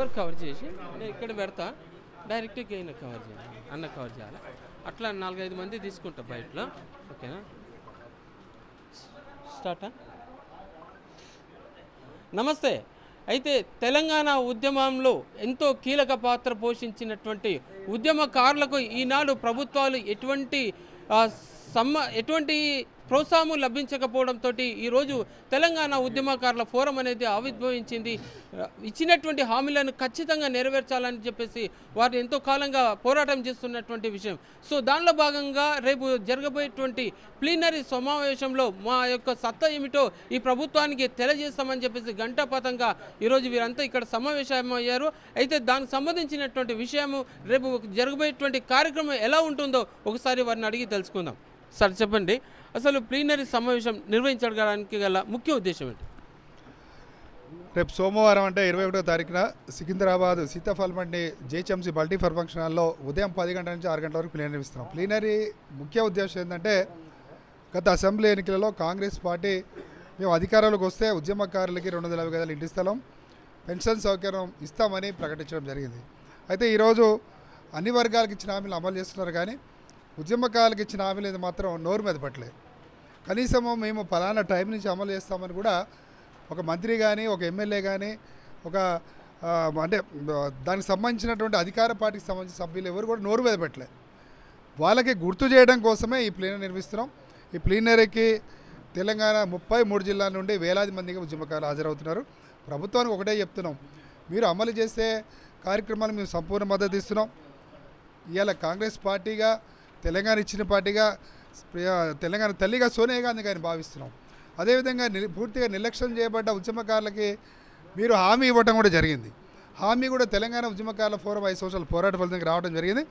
ఎవరు కవర్ చేసి నేను ఇక్కడ పెడతా డైరెక్ట్గా అయినా కవర్ చేయాలి అన్న కవర్ చేయాలి అట్లా 4-5 మంది తీసుకుంటా బయటలో ఓకేనా స్టార్టా నమస్తే అయితే తెలంగాణ ఉద్యమంలో ఎంతో కీలక పాత్ర పోషించినటువంటి ఉద్యమకారులకు ఈనాడు ప్రభుత్వాలు ఎటువంటి ప్రోత్సాహం లభించకపోవడంతో ఈరోజు తెలంగాణ ఉద్యమకారుల ఫోరం అనేది ఆవిర్భవించింది ఇచ్చినటువంటి హామీలను ఖచ్చితంగా నెరవేర్చాలని చెప్పేసి వారు ఎంతో కాలంగా పోరాటం చేస్తున్నటువంటి విషయం సో దానిలో భాగంగా రేపు జరగబోయేటువంటి ప్లీనరీ సమావేశంలో మా యొక్క సత్తా ఏమిటో ఈ ప్రభుత్వానికి తెలియజేస్తామని చెప్పేసి ఘంటాపథంగా ఈరోజు వీరంతా ఇక్కడ సమావేశమయ్యారు అయితే దానికి సంబంధించినటువంటి విషయము రేపు జరగబోయేటువంటి కార్యక్రమం ఎలా ఉంటుందో ఒకసారి వారిని అడిగి తెలుసుకుందాం సార్ చెప్పండి అసలు ప్లీనరీ సమావేశం నిర్వహించడానికి గల ముఖ్య ఉద్దేశం ఏంటి రేపు సోమవారం అంటే 21వ తారీఖున సికింద్రాబాద్ సీతాఫల్ మండి జేహెచ్ఎంసీ మల్టీపర్పస్ ఫంక్షన్ హాల్లో ఉదయం 10 గంటల నుంచి 6 గంటల వరకు ప్లీనరీ నిర్వహిస్తున్నాం. ప్లీనరీ ముఖ్య ఉద్దేశం ఏంటంటే గత అసెంబ్లీ ఎన్నికలలో కాంగ్రెస్ పార్టీ మేము అధికారంలోకి వస్తే ఉద్యమకారులకి 250 గదాల ఇంటి స్థలం పెన్షన్ సౌకర్యం ఇస్తామని ప్రకటించడం జరిగింది. అయితే ఈరోజు అన్ని వర్గాలకు ఇచ్చిన హామీలు అమలు చేస్తున్నారు కానీ ఉద్యమకారులకు ఇచ్చిన హామీలు మాత్రం నోరు మీద పట్టలేదు. కనీసము మేము ఫలానా టైం నుంచి అమలు చేస్తామని కూడా ఒక మంత్రి కానీ ఒక ఎమ్మెల్యే కానీ ఒక అంటే దానికి సంబంధించినటువంటి అధికార పార్టీకి సంబంధించిన సభ్యులు ఎవరు కూడా నోరు మీద పెట్టలేదు. వాళ్ళకి గుర్తు చేయడం కోసమే ఈ ప్లీనరీ నిర్వహిస్తున్నాం. ఈ ప్లీనరీకి తెలంగాణ 33 జిల్లాల నుండి వేలాది మందిగా ఉద్యమకారులు హాజరవుతున్నారు. ప్రభుత్వానికి ఒకటే చెప్తున్నాం, మీరు అమలు చేసే కార్యక్రమాలు మేము సంపూర్ణ మద్దతు ఇస్తున్నాం. ఇవాళ కాంగ్రెస్ పార్టీగా తెలంగాణ ఇచ్చిన పార్టీగా తెలంగాణ తల్లిగా సోనియా గాంధీ గారిని భావిస్తున్నాం. అదేవిధంగా పూర్తిగా నిర్లక్ష్యం చేయబడ్డ ఉద్యమకారులకి మీరు హామీ ఇవ్వడం కూడా జరిగింది. హామీ కూడా తెలంగాణ ఉద్యమకారుల ఫోరం 5 సంవత్సరాల పోరాట ఫలితంగా రావడం జరిగింది.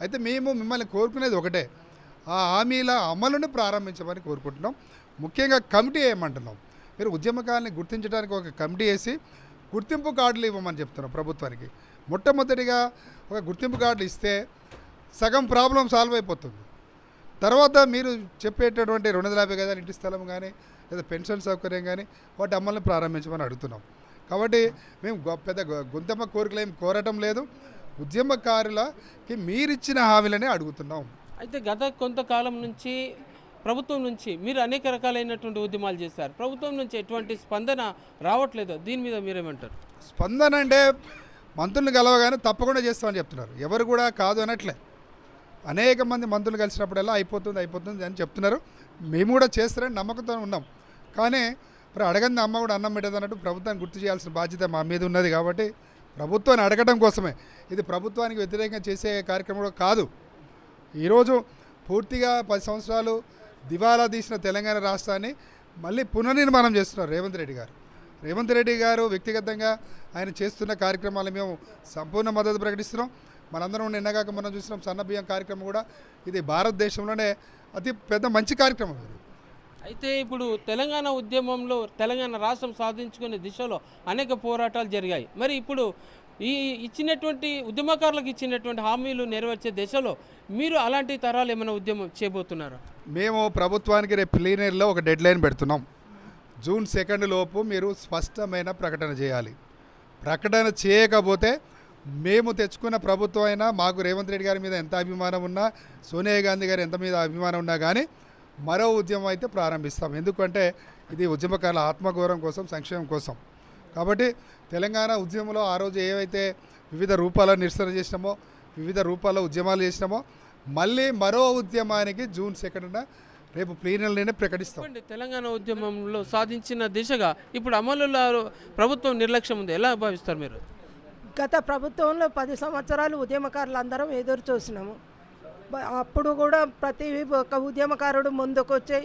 అయితే మేము మిమ్మల్ని కోరుకునేది ఒకటే, ఆ హామీల అమలును ప్రారంభించమని కోరుకుంటున్నాం. ముఖ్యంగా కమిటీ ఏమంటున్నాం, మీరు ఉద్యమకారుల్ని గుర్తించడానికి ఒక కమిటీ వేసి గుర్తింపు కార్డులు ఇవ్వమని చెప్తున్నాం ప్రభుత్వానికి. మొట్టమొదటిగా ఒక గుర్తింపు కార్డులు ఇస్తే సగం ప్రాబ్లం సాల్వ్ అయిపోతుంది. తర్వాత మీరు చెప్పేటటువంటి 250 గదాల ఇంటి స్థలం కానీ లేదా పెన్షన్ సౌకర్యం కానీ వాటి అమలుని ప్రారంభించమని అడుగుతున్నాం. కాబట్టి మేము పెద్ద గుంతమ్మ కోరికలు ఏం కోరటం లేదు, ఉద్యమకారులకి మీరిచ్చిన హామీలనే అడుగుతున్నాం. అయితే గత కొంతకాలం నుంచి ప్రభుత్వం నుంచి మీరు అనేక రకాలైనటువంటి ఉద్యమాలు చేశారు, ప్రభుత్వం నుంచి ఎటువంటి స్పందన రావట్లేదు, దీని మీద మీరేమంటారు? స్పందన అంటే మంత్రులను కలవగానే తప్పకుండా చేస్తామని చెప్తున్నారు, ఎవరు కూడా కాదు అనట్లే. అనేక మంది మంత్రులు కలిసినప్పుడల్లా అయిపోతుంది అని చెప్తున్నారు. మేము కూడా చేస్తారని నమ్మకంతో ఉన్నాం. కానీ మరి అడగంది అమ్మ కూడా అన్నం పెట్టదు అన్నట్టు ప్రభుత్వాన్ని గుర్తు చేయాల్సిన బాధ్యత మా మీద ఉన్నది. కాబట్టి ప్రభుత్వాన్ని అడగడం కోసమే, ఇది ప్రభుత్వానికి వ్యతిరేకంగా చేసే కార్యక్రమం కూడా కాదు. ఈరోజు పూర్తిగా 10 సంవత్సరాలు దివాలా తీసిన తెలంగాణ రాష్ట్రాన్ని మళ్ళీ పునర్నిర్మాణం చేస్తున్నారు రేవంత్ రెడ్డి గారు. రేవంత్ రెడ్డి గారు వ్యక్తిగతంగా ఆయన చేస్తున్న కార్యక్రమాలు మేము సంపూర్ణ మద్దతు ప్రకటిస్తున్నాం. మనందరం నిన్నగాక మనం చూసినాం సన్న బియ్యం కార్యక్రమం కూడా, ఇది భారతదేశంలోనే అతి పెద్ద మంచి కార్యక్రమం ఇది. అయితే ఇప్పుడు తెలంగాణ ఉద్యమంలో తెలంగాణ రాష్ట్రం సాధించుకునే దిశలో అనేక పోరాటాలు జరిగాయి. మరి ఇప్పుడు ఈ ఇచ్చినటువంటి ఉద్యమకారులకు ఇచ్చినటువంటి హామీలు నెరవేర్చే దిశలో మీరు అలాంటి తరాలు ఏమైనా ఉద్యమం చేయబోతున్నారా? మేము ప్రభుత్వానికి రేపు ప్లీనరీలో ఒక డెడ్ లైన్ పెడుతున్నాం. జూన్ 2 లోపు మీరు స్పష్టమైన ప్రకటన చేయాలి. ప్రకటన చేయకపోతే మేము తెచ్చుకున్న ప్రభుత్వం అయినా, మాకు రేవంత్ రెడ్డి గారి మీద ఎంత అభిమానం ఉన్నా, సోనియా గాంధీ గారి ఎంత మీద అభిమానం ఉన్నా కానీ మరో ఉద్యమం అయితే ప్రారంభిస్తాం. ఎందుకంటే ఇది ఉద్యమకారుల ఆత్మగౌరవం కోసం, సంక్షేమం కోసం. కాబట్టి తెలంగాణ ఉద్యమంలో ఆ రోజు ఏవైతే వివిధ రూపాల్లో నిరసన చేసినామో, వివిధ రూపాల్లో ఉద్యమాలు చేసినామో, మళ్ళీ మరో ఉద్యమానికి జూన్ 2న రేపు ప్లీనరీలోనే ప్రకటిస్తాం. తెలంగాణ ఉద్యమంలో సాధించిన దిశగా ఇప్పుడు అమలులో ప్రభుత్వం నిర్లక్ష్యం ఉంది, ఎలా భావిస్తారు మీరు? గత ప్రభుత్వంలో 10 సంవత్సరాలు ఉద్యమకారులు అందరం ఎదురు చూసినాము. అప్పుడు కూడా ప్రతి ఒక్క ఉద్యమకారుడు ముందుకొచ్చి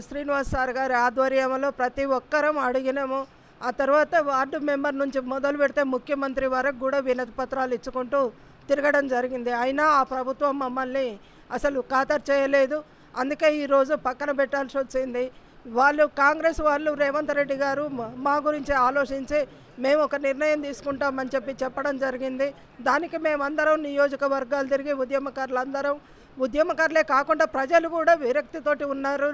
శ్రీనివాస్ సార్ గారి ఆధ్వర్యంలో ప్రతి ఒక్కరం అడిగినాము. ఆ తర్వాత వార్డు మెంబర్ నుంచి మొదలు పెడితే ముఖ్యమంత్రి వరకు కూడా వినతి పత్రాలు ఇచ్చుకుంటూ తిరగడం జరిగింది. అయినా ఆ ప్రభుత్వం మమ్మల్ని అసలు ఖాతరు చేయలేదు. అందుకే ఈరోజు పక్కన పెట్టాల్సి వచ్చింది. వాళ్ళు కాంగ్రెస్ వాళ్ళు రేవంత్ రెడ్డి గారు మా గురించి ఆలోచించి మేము ఒక నిర్ణయం తీసుకుంటామని చెప్పడం జరిగింది. దానికి మేమందరం నియోజకవర్గాలు తిరిగి ఉద్యమకారులందరం, ఉద్యమకారులే కాకుండా ప్రజలు కూడా విరక్తితోటి ఉన్నారు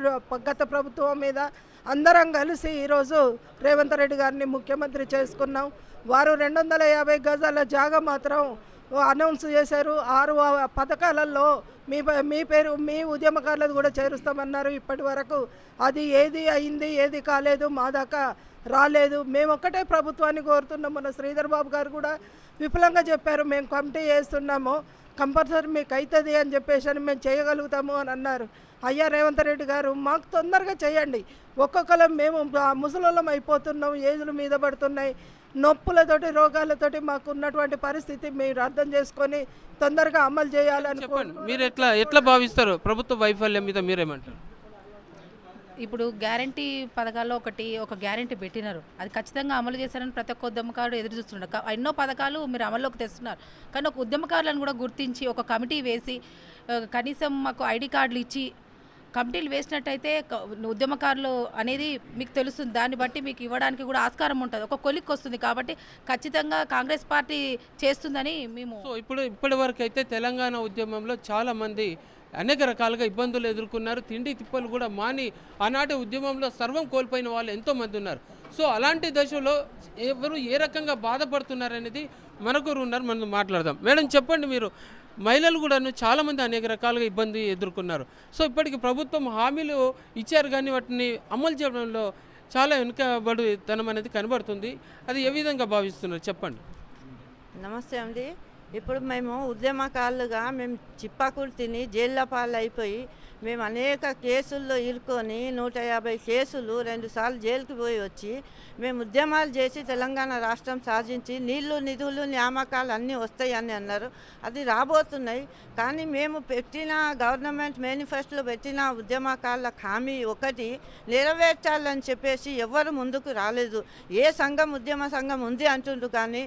గత ప్రభుత్వం మీద. అందరం కలిసి ఈరోజు రేవంత్ రెడ్డి గారిని ముఖ్యమంత్రి చేసుకున్నాం. వారు 250 గజాల జాగా మాత్రం అనౌన్స్ చేశారు. 6 పథకాలలో మీ పేరు మీ ఉద్యమకారులది కూడా చేరుస్తామన్నారు. ఇప్పటి వరకు అది ఏది అయింది ఏది కాలేదు, మా దాకా రాలేదు. మేము ఒక్కటే ప్రభుత్వాన్ని కోరుతున్నాం. మన శ్రీధర్ బాబు గారు కూడా విపులంగా చెప్పారు, మేము కమిటీ చేస్తున్నాము, కంపల్సరీ మీకు అవుతుంది అని చెప్పేసి మేము చేయగలుగుతాము అని అన్నారు. అయ్యా రేవంత్ రెడ్డి గారు మాకు తొందరగా చేయండి. ఒక్కొక్కరం మేము ముసలోళ్ళం అయిపోతున్నాం, ఏజ్లు మీద పడుతున్నాయి, నొప్పులతోటి రోగాలతోటి మాకు ఉన్నటువంటి పరిస్థితి మీరు అర్థం చేసుకొని తొందరగా అమలు చేయాలని చెప్పండి. మీరు ఎట్లా భావిస్తారు ప్రభుత్వ వైఫల్యం మీద మీరేమంటారు? ఇప్పుడు గ్యారంటీ పథకాల్లో ఒక గ్యారంటీ పెట్టినారు, అది ఖచ్చితంగా అమలు చేశారని ప్రతి ఒక్క ఉద్యమకారుడు ఎదురు చూస్తున్నారు. ఎన్నో పథకాలు మీరు అమల్లోకి తెస్తున్నారు, కానీ ఒక ఉద్యమకారులను కూడా గుర్తించి ఒక కమిటీ వేసి కనీసం మాకు ఐడి కార్డులు ఇచ్చి కమిటీలు వేసినట్టయితే ఉద్యమకారులు అనేది మీకు తెలుస్తుంది. దాన్ని బట్టి మీకు ఇవ్వడానికి కూడా ఆస్కారం ఉంటుంది, ఒక కొలిక్ వస్తుంది. కాబట్టి ఖచ్చితంగా కాంగ్రెస్ పార్టీ చేస్తుందని మేము. సో ఇప్పటి వరకు అయితే తెలంగాణ ఉద్యమంలో చాలామంది అనేక రకాలుగా ఇబ్బందులు ఎదుర్కొన్నారు. తిండి తిప్పలు కూడా మాని ఆనాటి ఉద్యమంలో సర్వం కోల్పోయిన వాళ్ళు ఎంతోమంది ఉన్నారు. సో అలాంటి దశలో ఎవరు ఏ రకంగా బాధపడుతున్నారనేది మనకు ఉన్నారు, మనం మాట్లాడదాం. మేడం చెప్పండి, మీరు మహిళలు కూడా చాలామంది అనేక రకాలుగా ఇబ్బంది ఎదుర్కొన్నారు. సో ఇప్పటికి ప్రభుత్వం హామీలు ఇచ్చారు కానీ వాటిని అమలు చేయడంలో చాలా వెనుకబడితనం అనేది కనబడుతుంది. అది ఏ విధంగా భావిస్తున్నారు చెప్పండి. నమస్తే అండి. ఇప్పుడు మేము ఉద్యమకారులుగా మేము చిప్పాకులు తిని జైళ్ళ పాలు అయిపోయి మేము అనేక కేసుల్లో ఇరుక్కొని 150 కేసులు 2 సార్లు జైలుకి పోయి వచ్చి మేము ఉద్యమాలు చేసి తెలంగాణ రాష్ట్రం సాధించి నీళ్లు నిధులు నియామకాలు అన్నీ వస్తాయని అన్నారు. అది రాబోతున్నాయి. కానీ మేము పెట్టిన గవర్నమెంట్ మేనిఫెస్టోలో పెట్టిన ఉద్యమకారుల హామీ ఒకటి నెరవేర్చాలని చెప్పేసి ఎవరు ముందుకు రాలేదు. ఏ సంఘం ఉద్యమ సంఘం ఉంది అంటుండ్రు కానీ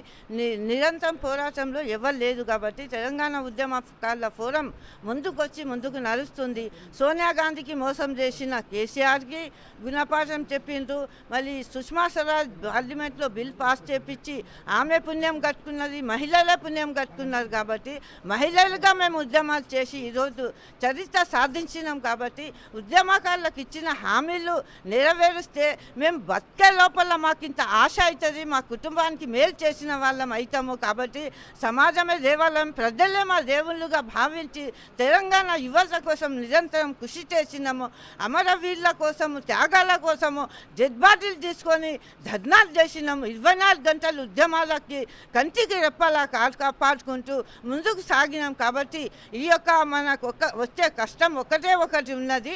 నిరంతరం పోరాటంలో ఎవరు లేదు. కాబట్టి తెలంగాణ ఉద్యమకారుల ఫోరం ముందుకు నడుస్తుంది. సోనియా గాంధీకి మోసం చేసిన కేసీఆర్కి గుణపాఠం చెప్పిండ్రు. మళ్ళీ సుష్మా స్వరాజ్ పార్లమెంట్లో బిల్ పాస్ చేపించి ఆమె పుణ్యం కట్టుకున్నది, మహిళలే పుణ్యం కట్టుకున్నారు. కాబట్టి మహిళలుగా మేము ఉద్యమాలు చేసి ఈరోజు చరిత్ర సాధించినాం. కాబట్టి ఉద్యమకారులకు ఇచ్చిన హామీలు నెరవేరిస్తే మేము బతికే లోపల మాకు ఇంత ఆశ అవుతుంది, మా కుటుంబానికి మేలు చేసిన వాళ్ళం అవుతాము. కాబట్టి సమాజమే దేవాలయం, ప్రజలే మా దేవుళ్ళుగా భావించి తెలంగాణ యువత కోసం నిరంతరం కృషి చేసినాము. అమరవీరుల కోసము, త్యాగాల కోసము డెడ్ బాడీలు తీసుకొని ధర్నాలు చేసినాము. 24 గంటలు ఉద్యమాలకి కంటికి రెప్పలా కాపాడుకుంటూ ముందుకు సాగినాం. కాబట్టి ఈ యొక్క మనకు వచ్చే కష్టం ఒకటి ఉన్నది.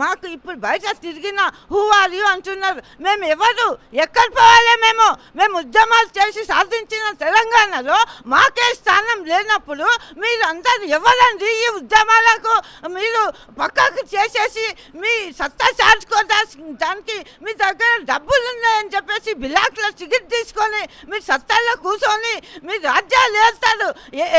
మాకు ఇప్పుడు బయట తిరిగిన హూ ఆర్ యు అంటున్నారు. మేము ఎవరు, ఎక్కడ పోవాలి? మేము ఉద్యమాలు చేసి సాధించిన తెలంగాణలో మాకే స్థానం లేనప్పుడు మీరు అందరు ఎవరండి? ఈ ఉద్యమాలకు మీరు పక్కకు చేసేసి మీ సత్తా చాటుకోవడానికి మీ దగ్గర డబ్బులు ఉన్నాయని చెప్పేసి బిలాక్లో టికెట్ తీసుకొని మీరు సత్తాల్లో కూర్చొని మీ రాజ్యాలు వేస్తారు.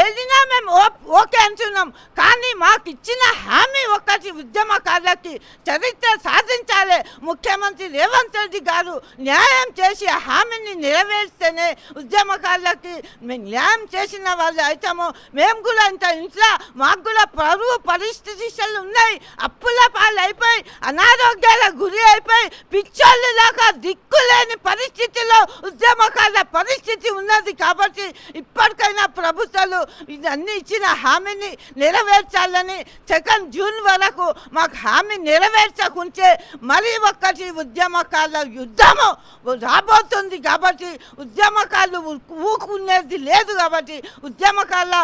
ఏదినా మేము ఓకే అంటున్నాం. కానీ మాకు ఇచ్చిన హామీ ఒకటి, ఉద్యమకారులకి చరిత్ర సాధించాలి. ముఖ్యమంత్రి రేవంత్ రెడ్డి గారు న్యాయం చేసి ఆ హామీని నెరవేర్స్తేనే ఉద్యమకారులకి మేము న్యాయం చేసిన వాళ్ళు అవుతాము. మేము కూడా ఇంట్లో మాకు కూడా పరువు పరిస్థితులు ఉన్నాయి. అప్పుల పాలు అయిపోయి అనారోగ్యాల గురి అయిపోయి పిచ్చోళ్ళు దాకా దిక్కులేని పరిస్థితిలో ఉద్యమకారుల పరిస్థితి ఉన్నది. కాబట్టి ఇప్పటికైనా ప్రభుత్వాలు ఇవన్నీ ఇచ్చిన హామీని నెరవేర్చాలని 2 జూన్ వరకు మాకు హామీ నెరవేర్చకుంటే మరీ ఒక్కటి ఉద్యమకారుల యుద్ధము రాబోతుంది. కాబట్టి ఉద్యమకారులు ఊకునేది లేదు. కాబట్టి ఉద్యమకారుల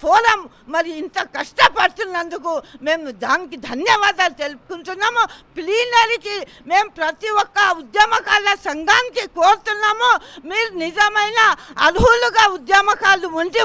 ఫోరం మరి ఇంత కష్టపడుతున్నందుకు మేము దానికి ధన్యవాదాలు తెలుపుకుంటున్నాము. ప్లీనరీకి మేము ప్రతి ఒక్క ఉద్యమకారుల సంఘానికి కోరుతున్నాము, మీరు నిజమైన అర్హులుగా ఉద్యమకారులు ఉంటే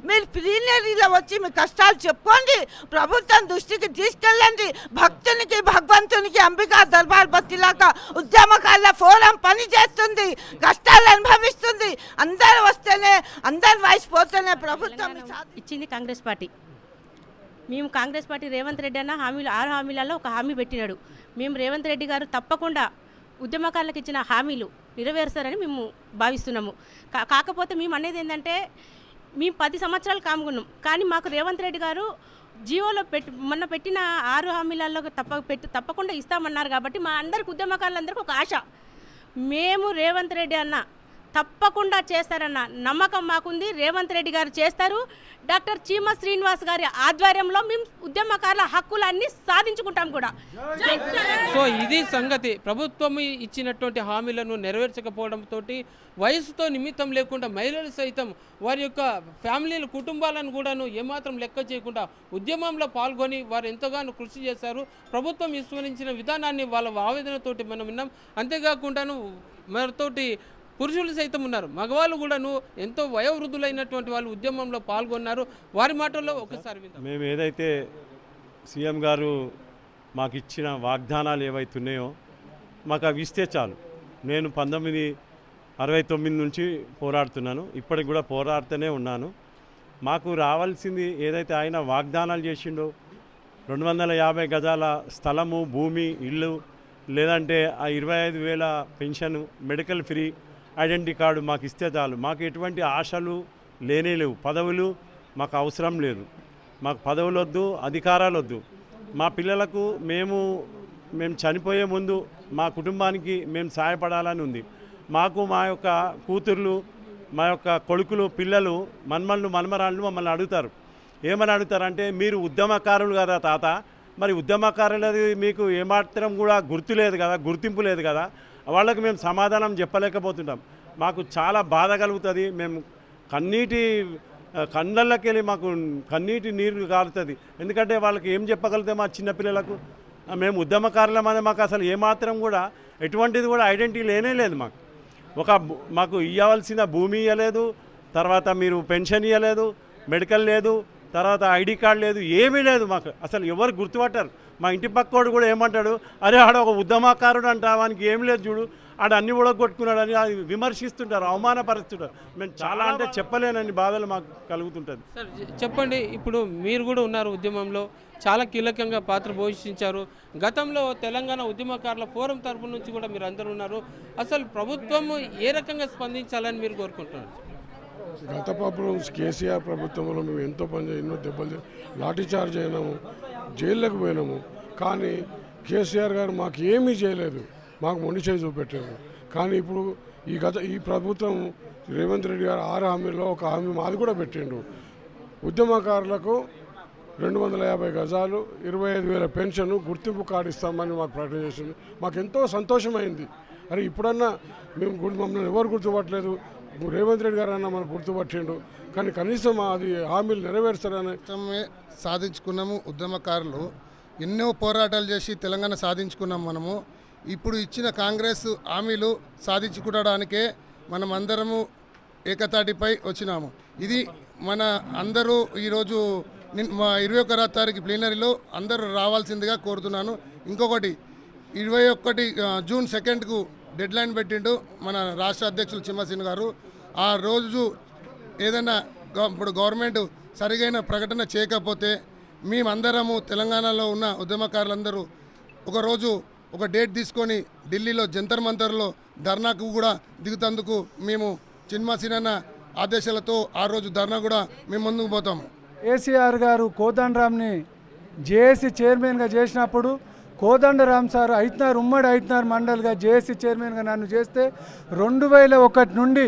మీరు ప్లీనరీలో వచ్చి మీ కష్టాలు చెప్పుకోండి, ప్రభుత్వం దృష్టికి తీసుకెళ్ళండి. భక్తునికి భగవంతునికి అంబికా దర్బార్ బతిలాగా ఉద్యమకారుల ఫోరం పనిచేస్తుంది, కష్టాలు అనుభవిస్తుంది. అందరూ వస్తేనే, అందరు వయసు పోతేనే ప్రభుత్వం ఇచ్చింది కాంగ్రెస్ పార్టీ. మేము కాంగ్రెస్ పార్టీ రేవంత్ రెడ్డి అన్న హామీలు 6 హామీలలో ఒక హామీ పెట్టినాడు. మేము రేవంత్ రెడ్డి గారు తప్పకుండా ఉద్యమకారులకు ఇచ్చిన హామీలు నెరవేరుస్తారని మేము భావిస్తున్నాము. కాకపోతే మేము అనేది ఏంటంటే మేము 10 సంవత్సరాలు కాముకున్నాం, కానీ మాకు రేవంత్ రెడ్డి గారు జియోలో మొన్న పెట్టిన 6 హామీలలో తప్పకుండా ఇస్తామన్నారు. కాబట్టి మా అందరికి ఉద్యమకారులందరికీ ఒక ఆశ, మేము రేవంత్ రెడ్డి అన్న తప్పకుండా చేస్తారన్న నమ్మకం మాకుంది. రేవంత్ రెడ్డి గారు చేస్తారు. డాక్టర్ చీమ శ్రీనివాస్ గారి ఆధ్వర్యంలో మేము ఉద్యమకారుల హక్కులన్నీ సాధించుకుంటాం కూడా. సో ఇది సంగతి. ప్రభుత్వం ఇచ్చినటువంటి హామీలను నెరవేర్చకపోవడంతో వయసుతో నిమిత్తం లేకుండా మహిళలు సైతం వారి యొక్క ఫ్యామిలీల కుటుంబాలను కూడాను ఏమాత్రం లెక్క చేయకుండా ఉద్యమంలో పాల్గొని వారు ఎంతగానో కృషి చేశారు. ప్రభుత్వం విస్మరించిన విధానాన్ని వాళ్ళ ఆవేదనతోటి మనం విన్నాం. అంతేకాకుండాను మరితోటి పురుషులు సైతం ఉన్నారు, మగవాళ్ళు కూడాను ఎంతో వయోవృద్ధులైనటువంటి వాళ్ళు ఉద్యమంలో పాల్గొన్నారు. వారి మాటల్లో ఒకసారి విందాం. మేము ఏదైతే సీఎం గారు మాకు ఇచ్చిన వాగ్దానాలు ఏవైతున్నాయో మాకు అవి ఇస్తే చాలు. నేను 1969 నుంచి పోరాడుతున్నాను, ఇప్పటికి కూడా పోరాడుతూనే ఉన్నాను. మాకు రావాల్సింది ఏదైతే ఆయన వాగ్దానాలు చేసిండో 250 గజాల స్థలము, భూమి, ఇల్లు, లేదంటే ఆ 25,000 pension, medical free, identity card మాకు ఇస్తే చాలు. మాకు ఎటువంటి ఆశలు లేనే లేవు. పదవులు మాకు అవసరం లేదు. మాకు పదవులు వద్దు, అధికారాలు వద్దు. మా పిల్లలకు మేము చనిపోయే ముందు మా కుటుంబానికి మేము సహాయపడాలని ఉంది. మాకు మా యొక్క కూతుర్లు, మా యొక్క కొడుకులు, పిల్లలు, మన్మరాళ్ళు మమ్మల్ని అడుగుతారు. ఏమని అడుగుతారంటే, మీరు ఉద్యమకారులు కదా తాత, మరి ఉద్యమకారులది మీకు ఏమాత్రం కూడా గుర్తు లేదు కదా, గుర్తింపు లేదు కదా, వాళ్ళకి మేము సమాధానం చెప్పలేకపోతుంటాం. మాకు చాలా బాధ కలుగుతుంది. మేము కళ్ళల్లోకి వెళ్ళి మాకు కన్నీటి నీరు కారుతుంది. ఎందుకంటే వాళ్ళకి ఏం చెప్పగలుగుతాం మా చిన్నపిల్లలకు? మేము ఉద్యమకారులమని మాకు అసలు ఏమాత్రం కూడా ఎటువంటిది కూడా ఐడెంటిటీ లేనే లేదు. మాకు ఇవ్వవలసిన భూమి ఇవ్వలేదు, తర్వాత మీరు పెన్షన్ ఇవ్వలేదు, మెడికల్ లేదు, తర్వాత ఐడి కార్డు లేదు, ఏమీ లేదు. మాకు అసలు ఎవరు గుర్తుపట్టారు. మా ఇంటి పక్కోడు కూడా ఏమంటాడు, అరే ఆడ ఒక ఉద్యమకారుడు అంట, వానికి ఏం లేదు చూడు, ఆడ అన్ని ఉడగొట్టుకున్నాడని అది విమర్శిస్తుంటారు, అవమానపరుస్తుంటారు. మేము చాలా అంటే చెప్పలేనని బాధలు మాకు కలుగుతుంటుంది. సార్ చెప్పండి, ఇప్పుడు మీరు కూడా ఉన్నారు ఉద్యమంలో, చాలా కీలకంగా పాత్ర పోషించారు. గతంలో తెలంగాణ ఉద్యమకారుల ఫోరం తరఫు నుంచి కూడా మీరు అందరూ ఉన్నారు. అసలు ప్రభుత్వం ఏ రకంగా స్పందించాలని మీరు కోరుకుంటున్నారు? గత ప్రభుత్వం కేసీఆర్ ప్రభుత్వంలో మేము ఎంతో ఎన్నో దెబ్బలు లాఠీ చార్జ్ అయినాము, జైళ్ళకు పోయినాము. కానీ కేసీఆర్ గారు మాకు ఏమీ చేయలేదు, మాకు మొండి చేయి చూపెట్టారు. కానీ ఇప్పుడు ఈ ప్రభుత్వం రేవంత్ రెడ్డి గారు 6 హామీల్లో ఒక హామీ మాది కూడా పెట్టిండు. ఉద్యమకారులకు 250 గజాలు, 25,000 పెన్షన్, గుర్తింపు కార్డు ఇస్తామని మాకు ప్రకటన చేసింది. మాకు ఎంతో సంతోషమైంది. అరే ఇప్పుడన్నా మమ్మల్ని ఎవరు గుర్తుపట్టలేదు, రేవంత్ రెడ్డి గారు అన్న మనకు గుర్తుపట్టిండు. కానీ కనీసం అది హామీలు నెరవేరుస్తారని సాధించుకున్నాము. ఉద్యమకారులు ఎన్నో పోరాటాలు చేసి తెలంగాణ సాధించుకున్నాం. మనము ఇప్పుడు ఇచ్చిన కాంగ్రెస్ హామీలు సాధించుకోవడానికే మనం అందరము ఏకతాటిపై వచ్చినాము. ఇది మన అందరూ ఈరోజు 21వ తారీఖు ప్లీనరీలో అందరూ రావాల్సిందిగా కోరుతున్నాను. ఇంకొకటి 21 జూన్ 2కు డెడ్ లైన్ పెట్టిండు మన రాష్ట్ర అధ్యక్షులు చిమ్మసీన్ గారు. ఆ రోజు ఏదైనా ఇప్పుడు గవర్నమెంట్ సరిగైన ప్రకటన చేయకపోతే మేమందరము తెలంగాణలో ఉన్న ఉద్యమకారులందరూ ఒకరోజు ఒక డేట్ తీసుకొని ఢిల్లీలో జంతర్ మంతర్లో ధర్నాకు కూడా దిగుతందుకు మేము చిన్మసీనన్న ఆదేశాలతో ఆ రోజు ధర్నా కూడా మేము ముందుకు పోతాము. కేసీఆర్ గారు కోదండరామ్ని జేఏసీ చైర్మన్గా చేసినప్పుడు కోదండరామ్ సార్ ఉమ్మడి ఐత్నార్ మండల్గా జేఏసీ చైర్మన్గా నన్ను చేస్తే 2001 నుండి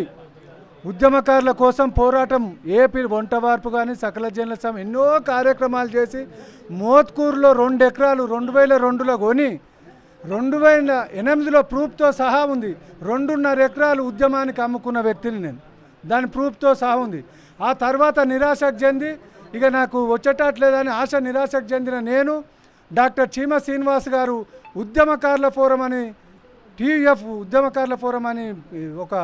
ఉద్యమకారుల కోసం పోరాటం ఏపీ వంటవార్పు కానీ సకల జనుల సమ ఎన్నో కార్యక్రమాలు చేసి మోత్కూరులో 2 ఎకరాలు 2002లో కొని 2008లో ప్రూఫ్తో సహా ఉంది. 2.5 ఎకరాలు ఉద్యమానికి అమ్ముకున్న వ్యక్తిని నేను, దాని ప్రూఫ్తో సహా ఉంది. ఆ తర్వాత నిరాశకు చెంది ఇక నాకు వచ్చేటట్లేదని నిరాశకు చెందిన నేను డాక్టర్ చీమ శ్రీనివాస్ గారు ఉద్యమకారుల ఫోరం అని టీఎఫ్ ఉద్యమకారుల ఫోరం అని ఒక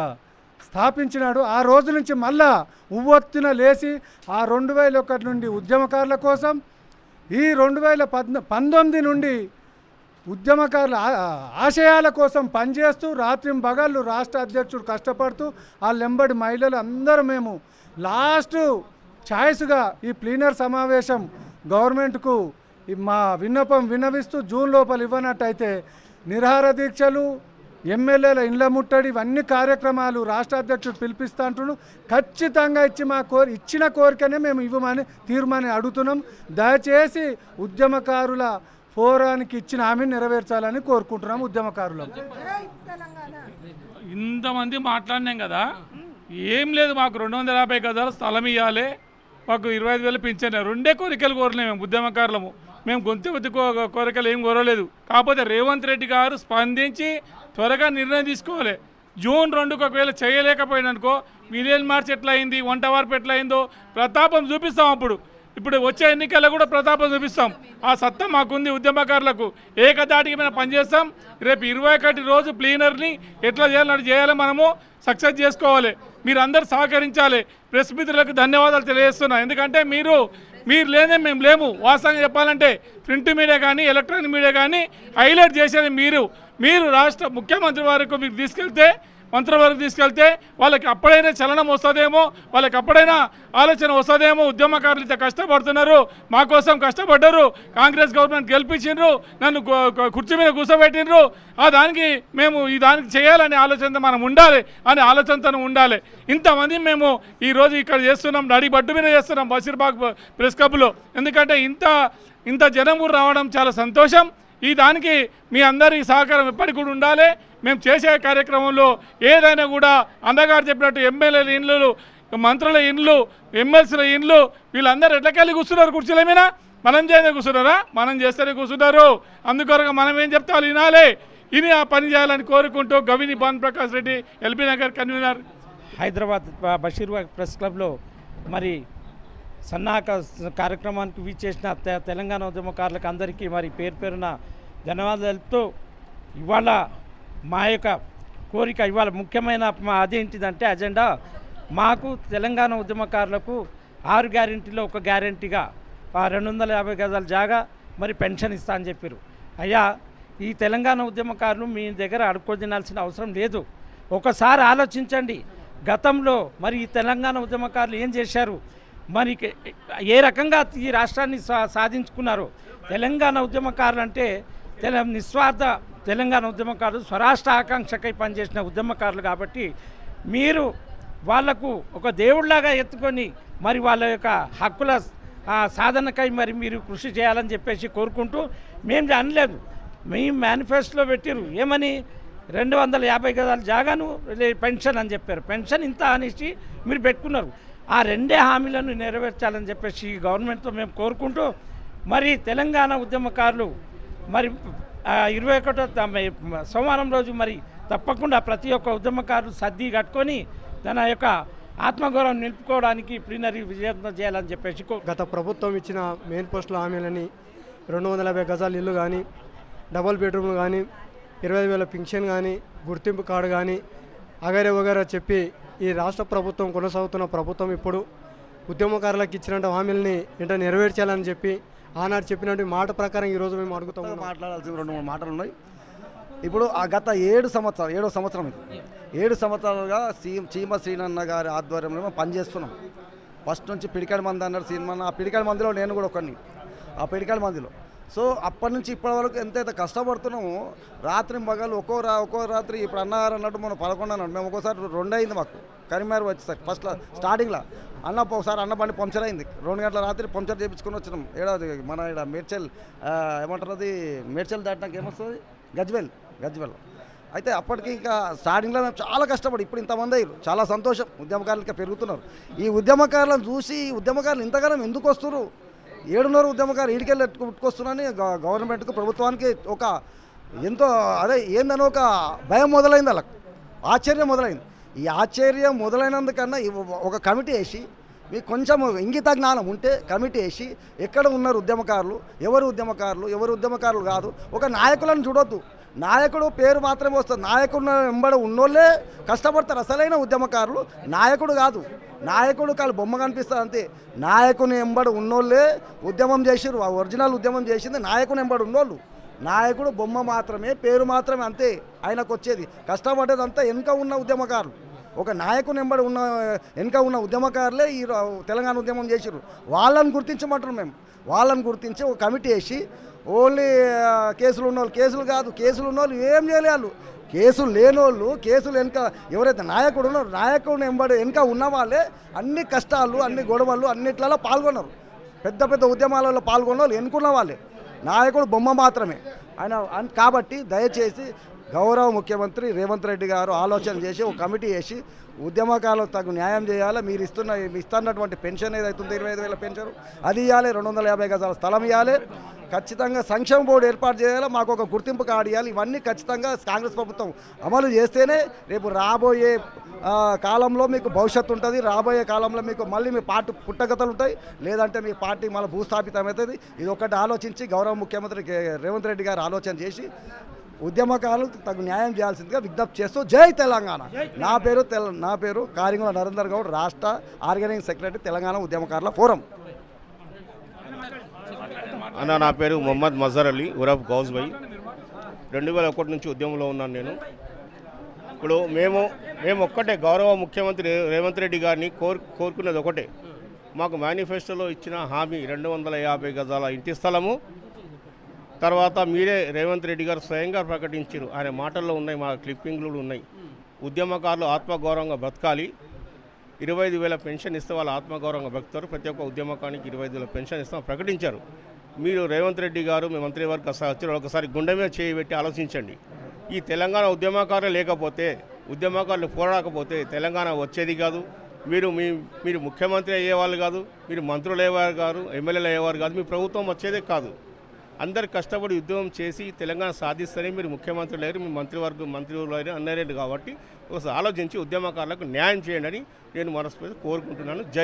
స్థాపించినాడు. ఆ రోజు నుంచి మళ్ళా ఉవ్వొత్తున లేచి ఆ 2001 నుండి ఉద్యమకారుల కోసం, ఈ 2019 నుండి ఉద్యమకారుల ఆశయాల కోసం పనిచేస్తూ రాత్రింబగళ్ళు రాష్ట్ర అధ్యక్షుడు కష్టపడుతూ ఆ లెంబడి మహిళలు అందరూ మేము లాస్ట్ ఛాయిస్గా ఈ ప్లీనర్ సమావేశం గవర్నమెంట్కు మా విన్నపం విన్నవిస్తూ జూన్ లోపల ఇవ్వనట్టయితే నిరాహార దీక్షలు, ఎమ్మెల్యేల ఇండ్ల ముట్టడి, ఇవన్నీ కార్యక్రమాలు రాష్ట్ర అధ్యక్షుడు పిలిపిస్తా అంటున్నాడు. ఖచ్చితంగా ఇచ్చిన కోరికనే మేము ఇవ్వమని తీర్మానం అడుగుతున్నాం. దయచేసి ఉద్యమకారుల ఫోరానికి ఇచ్చిన హామీని నెరవేర్చాలని కోరుకుంటున్నాం. ఉద్యమకారులం ఇంతమంది మాట్లాడినాం కదా, ఏం లేదు, మాకు 250 గజాల స్థలం ఇవ్వాలి, మాకు 25,000 పింఛన్, రెండే కోరికలు కోరలేము మేము ఉద్యమకారులము. మేము గొంతు కోరికలు ఏం కోరలేదు. కాకపోతే రేవంత్ రెడ్డి గారు స్పందించి త్వరగా నిర్ణయం తీసుకోవాలి. జూన్ 2కు ఒకవేళ చేయలేకపోయిననుకో మిలియన్ మార్చ్ ఎట్లా అయింది, వంట వార్పు ఎట్లా అయిందో ప్రతాపం చూపిస్తాం. ఇప్పుడు వచ్చే ఎన్నికల్లో కూడా ప్రతాపం చూపిస్తాం. ఆ సత్తా మాకుంది. ఉద్యమకారులకు ఏకదాటికి మేము పనిచేస్తాం. రేపు 21 రోజు ప్లీనర్ని ఎట్లా చేయాలో మనము సక్సెస్ చేసుకోవాలి. మీరు అందరు సహకరించాలి. ప్రెస్ మిత్రులకు ధన్యవాదాలు తెలియజేస్తున్నా. ఎందుకంటే మీరు లేదే మేము లేము. వాస్తవంగా చెప్పాలంటే ప్రింట్ మీడియా కానీ ఎలక్ట్రానిక్ మీడియా కానీ హైలైట్ చేసేది మీరు రాష్ట్ర ముఖ్యమంత్రి వరకు మీరు తీసుకెళ్తే, మంత్రివర్గం తీసుకెళ్తే వాళ్ళకి అప్పుడైనా చలనం వస్తుందేమో, వాళ్ళకి అప్పుడైనా ఆలోచన వస్తుందేమో. ఉద్యమకారులు ఇంత కష్టపడుతున్నారు, మా కోసం కష్టపడ్డారు, కాంగ్రెస్ గవర్నమెంట్ గెలిపించిండ్రు, నన్ను కుర్చీ మీద కూర్చోబెట్టిండ్రు, దానికి మేము దానికి చేయాలనే ఆలోచనతో మనం ఉండాలి అనే ఆలోచనతో ఉండాలి. ఇంతమంది మేము ఈరోజు ఇక్కడ చేస్తున్నాం, నడిబడ్డు మీద చేస్తున్నాం బషీర్బాగ్ ప్రెస్ క్లబ్లో. ఎందుకంటే ఇంత జనం రావడం చాలా సంతోషం. దానికి మీ అందరి సహకారం ఎప్పటికి కూడా ఉండాలి. మేము చేసే కార్యక్రమంలో ఏదైనా కూడా అన్నగారు చెప్పినట్టు ఎమ్మెల్యేల ఇండ్లు, మంత్రుల ఇండ్లు, ఎమ్మెల్సీల ఇండ్లు, వీళ్ళందరూ ఎట్లకెళ్ళి కూర్చున్నారు కుర్చీల మీద? మనం చేస్తే కూర్చున్నారా? మనం చేస్తేనే కూర్చున్నారు. అందుకొరగా మనం ఏం చెప్తే వాళ్ళు విని ఆ పని చేయాలని కోరుకుంటూ Gavini Bhanuprakash Reddy, LB Nagar convener, Hyderabad Basheerbagh press క్లబ్లో మరి సన్నాహక కార్యక్రమానికి వీచేసిన తెలంగాణ ఉద్యమకారులకు అందరికీ మరి పేరున ధన్యవాదాలు తెలుపుతూ, ఇవాళ మా యొక్క కోరిక, ఇవాళ ముఖ్యమైన అదేంటిదంటే అజెండా, మాకు తెలంగాణ ఉద్యమకారులకు 6 గ్యారెంటీలో ఒక గ్యారెంటీగా 250 గజాల జాగా మరి పెన్షన్ ఇస్తా అని చెప్పారు. అయ్యా, ఈ తెలంగాణ ఉద్యమకారులు మీ దగ్గర అడుక్కోదినాల్సిన అవసరం లేదు. ఒకసారి ఆలోచించండి. గతంలో మరి ఈ తెలంగాణ ఉద్యమకారులు ఏం చేశారు, మరి ఏ రకంగా ఈ రాష్ట్రాన్ని సాధించుకున్నారు. తెలంగాణ ఉద్యమకారులు అంటే నిస్వార్థ తెలంగాణ ఉద్యమకారులు, స్వరాష్ట్ర ఆకాంక్షకై పనిచేసిన ఉద్యమకారులు. కాబట్టి మీరు వాళ్లకు ఒక దేవుళ్లాగా ఎత్తుకొని మరి వాళ్ళ యొక్క హక్కుల సాధనకై మరి మీరు కృషి చేయాలని చెప్పేసి కోరుకుంటూ, మేము అనలేదు, మీ మేనిఫెస్టోలో పెట్టారు ఏమని, 250 గజాల జాగాను పెన్షన్ అని చెప్పారు. పెన్షన్ ఇంత అనేసి మీరు పెట్టుకున్నారు. ఆ 2 హామీలను నెరవేర్చాలని చెప్పేసి గవర్నమెంట్తో మేము కోరుకుంటూ, మరి తెలంగాణ ఉద్యమకారులు మరి 21వ సోమవారం రోజు మరి తప్పకుండా ప్రతి ఒక్క ఉద్యమకారులు సర్ది కట్టుకొని తన యొక్క ఆత్మగౌరవం నిలుపుకోవడానికి ప్లీనరీ విజయవంతం చేయాలని చెప్పేసి గత ప్రభుత్వం ఇచ్చిన మెయిన్ పోస్టుల హామీలని 250 గజాల ఇల్లు కానీ, డబుల్ బెడ్రూమ్లు కానీ, 25,000 పింఛన్ కానీ, గుర్తింపు కార్డు కానీ వగైరా చెప్పి ఈ రాష్ట్ర ప్రభుత్వం కొనసాగుతున్న ప్రభుత్వం ఇప్పుడు ఉద్యమకారులకు ఇచ్చినట్టు హామీలని వెంటనే నెరవేర్చాలని చెప్పి ఆనాడు చెప్పినట్టు మాట ప్రకారం ఈరోజు మేము అడుగుతాం. మాట్లాడాల్సిన 2-3 మాటలు ఉన్నాయి. ఇప్పుడు ఆ గత 7 సంవత్సరం ఇది 7 సంవత్సరాలుగా చీమ శ్రీనన్న గారి ఆధ్వర్యంలో మేము పనిచేస్తున్నాం. ఫస్ట్ నుంచి పిడికాడి మంది అన్నారు సినిమా, ఆ పిడికాడి మందిలో నేను కూడా ఒకరిని, ఆ పిడికాడి మందిలో. సో అప్పటి నుంచి ఇప్పటి వరకు ఎంతైతే కష్టపడుతున్నామో, రాత్రి మగలు ఒక్కో రాత్రి, ఇప్పుడు అన్నగారు అన్నట్టు మనం 11 అన్నాడు, మేము ఒక్కోసారి 2 అయింది మాకు కరీంనగర్ వచ్చేసరికి. ఫస్ట్లో స్టార్టింగ్లో ఒకసారి అన్న బండి పంక్చర్ అయింది, 2 గంటల రాత్రి పంక్చర్ చేయించుకొని వచ్చినాం. ఏడాది మన ఇక్కడ మేడ్చల్ ఏమంటారు, అది మేడ్చల్ దాటినాక ఏమొస్తుంది, గజ్వెల్. అయితే అప్పటికి ఇంకా స్టార్టింగ్లో మేము చాలా కష్టపడి ఇప్పుడు ఇంతమంది అయ్యారు. చాలా సంతోషం, ఉద్యమకారులు పెరుగుతున్నారు. ఈ ఉద్యమకారులను చూసి ఉద్యమకారులు ఇంతకాలం ఎందుకు వస్తున్నారు, 7 ఉద్యమకారులు ఈడికెళ్ళి పుట్టుకొస్తున్నారని గవర్నమెంట్కు, ప్రభుత్వానికి ఒక ఎంతో ఏందని ఒక భయం మొదలైంది, వాళ్ళకు ఆశ్చర్యం మొదలైంది. ఈ ఆశ్చర్యం మొదలైనందుకన్నా ఒక కమిటీ వేసి, మీకు కొంచెం ఇంగిత జ్ఞానం ఉంటే కమిటీ వేసి ఎక్కడ ఉన్నారు ఉద్యమకారులు, ఎవరు ఉద్యమకారులు కాదు, ఒక నాయకులను చూడొద్దు. నాయకుడు పేరు మాత్రమే వస్తుంది, నాయకుడు వెంబడి ఉన్నోళ్ళే కష్టపడతారు. అసలైన ఉద్యమకారులు నాయకుడు కాదు, నాయకుడు కాదు బొమ్మ కనిపిస్తుంది అంతే. నాయకుని వెంబడి ఉన్నోళ్ళే ఉద్యమం చేసిరు, ఆ ఒరిజినల్ ఉద్యమం చేసింది నాయకుని వెంబడి ఉన్నోళ్ళు. నాయకుడు బొమ్మ మాత్రమే, పేరు మాత్రమే అంతే ఆయనకు వచ్చేది. కష్టపడేదంతా వెనుక ఉన్న ఉద్యమకారులు. ఒక నాయకుని వెంబడి ఉన్న వెనుక ఉన్న ఉద్యమకారులే ఈ తెలంగాణ ఉద్యమం చేసిర్రు. వాళ్ళని గుర్తించమంటున్నాం మేము. వాళ్ళని గుర్తించి ఒక కమిటీ వేసి ఓన్లీ కేసులు ఉన్నోళ్ళు కేసులు కాదు, కేసులు ఉన్నోళ్ళు ఏం చేయలేరు, కేసులు లేనోళ్ళు కేసులు వెనుక ఎవరైతే నాయకుడు ఉన్నారో నాయకుడిని వెనుక ఉన్న వాళ్ళే అన్ని కష్టాలు అన్ని గొడవలు అన్నిట్లలో పాల్గొన్నారు. పెద్ద పెద్ద ఉద్యమాలలో పాల్గొన్న వాళ్ళు ఎన్నుకున్న వాళ్ళే, నాయకుడు బొమ్మ మాత్రమే ఆయన. కాబట్టి దయచేసి గౌరవ ముఖ్యమంత్రి రేవంత్ రెడ్డి గారు ఆలోచన చేసి ఒక కమిటీ వేసి ఉద్యమకాలకు తగు న్యాయం చేయాలి. మీరు ఇస్తున్నటువంటి పెన్షన్ ఏదైతుందో 25,000 పెన్షన్ అది ఇవ్వాలి, 250 గజాల స్థలం ఇవ్వాలి, ఖచ్చితంగా సంక్షేమ బోర్డు ఏర్పాటు చేయాలి, మాకు ఒక గుర్తింపు కార్డు ఇవ్వాలి. ఇవన్నీ ఖచ్చితంగా కాంగ్రెస్ ప్రభుత్వం అమలు చేస్తేనే రేపు రాబోయే కాలంలో మీకు భవిష్యత్తు ఉంటుంది. రాబోయే కాలంలో మీకు మళ్ళీ మీ పార్టీ పుట్టగతలు ఉంటాయి, లేదంటే మీ పార్టీ మళ్ళీ భూస్థాపితం అవుతుంది. ఇది ఒకటి ఆలోచించి గౌరవ ముఖ్యమంత్రి రేవంత్ రెడ్డి గారు ఆలోచన చేసి ఉద్యమకారులకు తగు న్యాయం చేయాల్సిందిగా విజ్ఞప్తి చేస్తూ జై తెలంగాణ. నా పేరు కారింగుల నరేందర్ గౌడ్, రాష్ట్ర ఆర్గనైజింగ్ సెక్రటరీ, తెలంగాణ ఉద్యమకారుల ఫోరం. నా పేరు మొహమ్మద్ మజర్ అలీ ఉరఫ్ గౌజ్ భాయ్. 2001 నుంచి ఉద్యమంలో ఉన్నాను నేను. ఇప్పుడు మేము ఒక్కటే గౌరవ ముఖ్యమంత్రి రేవంత్ రెడ్డి గారిని కోరుకునేది ఒకటే, మాకు మేనిఫెస్టోలో ఇచ్చిన హామీ 250 గజాల ఇంటి స్థలము. తర్వాత మీరే రేవంత్ రెడ్డి గారు స్వయంగా ప్రకటించారు, ఆయన మాటల్లో ఉన్నాయి, మా క్లిప్పింగ్లు ఉన్నాయి. ఉద్యమకారులు ఆత్మగౌరవంగా బ్రతకాలి, 25,000 పెన్షన్ ఇస్తే వాళ్ళు ఆత్మగౌరవంగా బ్రతుకుతారు, ప్రతి ఒక్క ఉద్యమకానికి 25,000 పెన్షన్ ఇస్తామని ప్రకటించారు. మీరు రేవంత్ రెడ్డి గారు మీ మంత్రివర్గ సహచరులు ఒకసారి గుండె మీద చేయబెట్టి ఆలోచించండి. ఈ తెలంగాణ ఉద్యమకారులు లేకపోతే, ఉద్యమకారులు పోరాడకపోతే తెలంగాణ వచ్చేది కాదు. మీరు ముఖ్యమంత్రి అయ్యేవాళ్ళు కాదు, మీరు మంత్రులు అయ్యేవారు కాదు, ఎమ్మెల్యేలు అయ్యేవారు కాదు, మీ ప్రభుత్వం వచ్చేదే కాదు. అందరు కష్టపడి ఉద్యమం చేసి తెలంగాణ సాధిస్తేనే మీరు ముఖ్యమంత్రులు అయ్యారు, మీ మంత్రులు అయ్యారు అన్నారేంటి. కాబట్టి ఒకసారి ఆలోచించి ఉద్యమకారులకు న్యాయం చేయండి అని నేను మనస్ఫూర్తిగా కోరుకుంటున్నాను. జై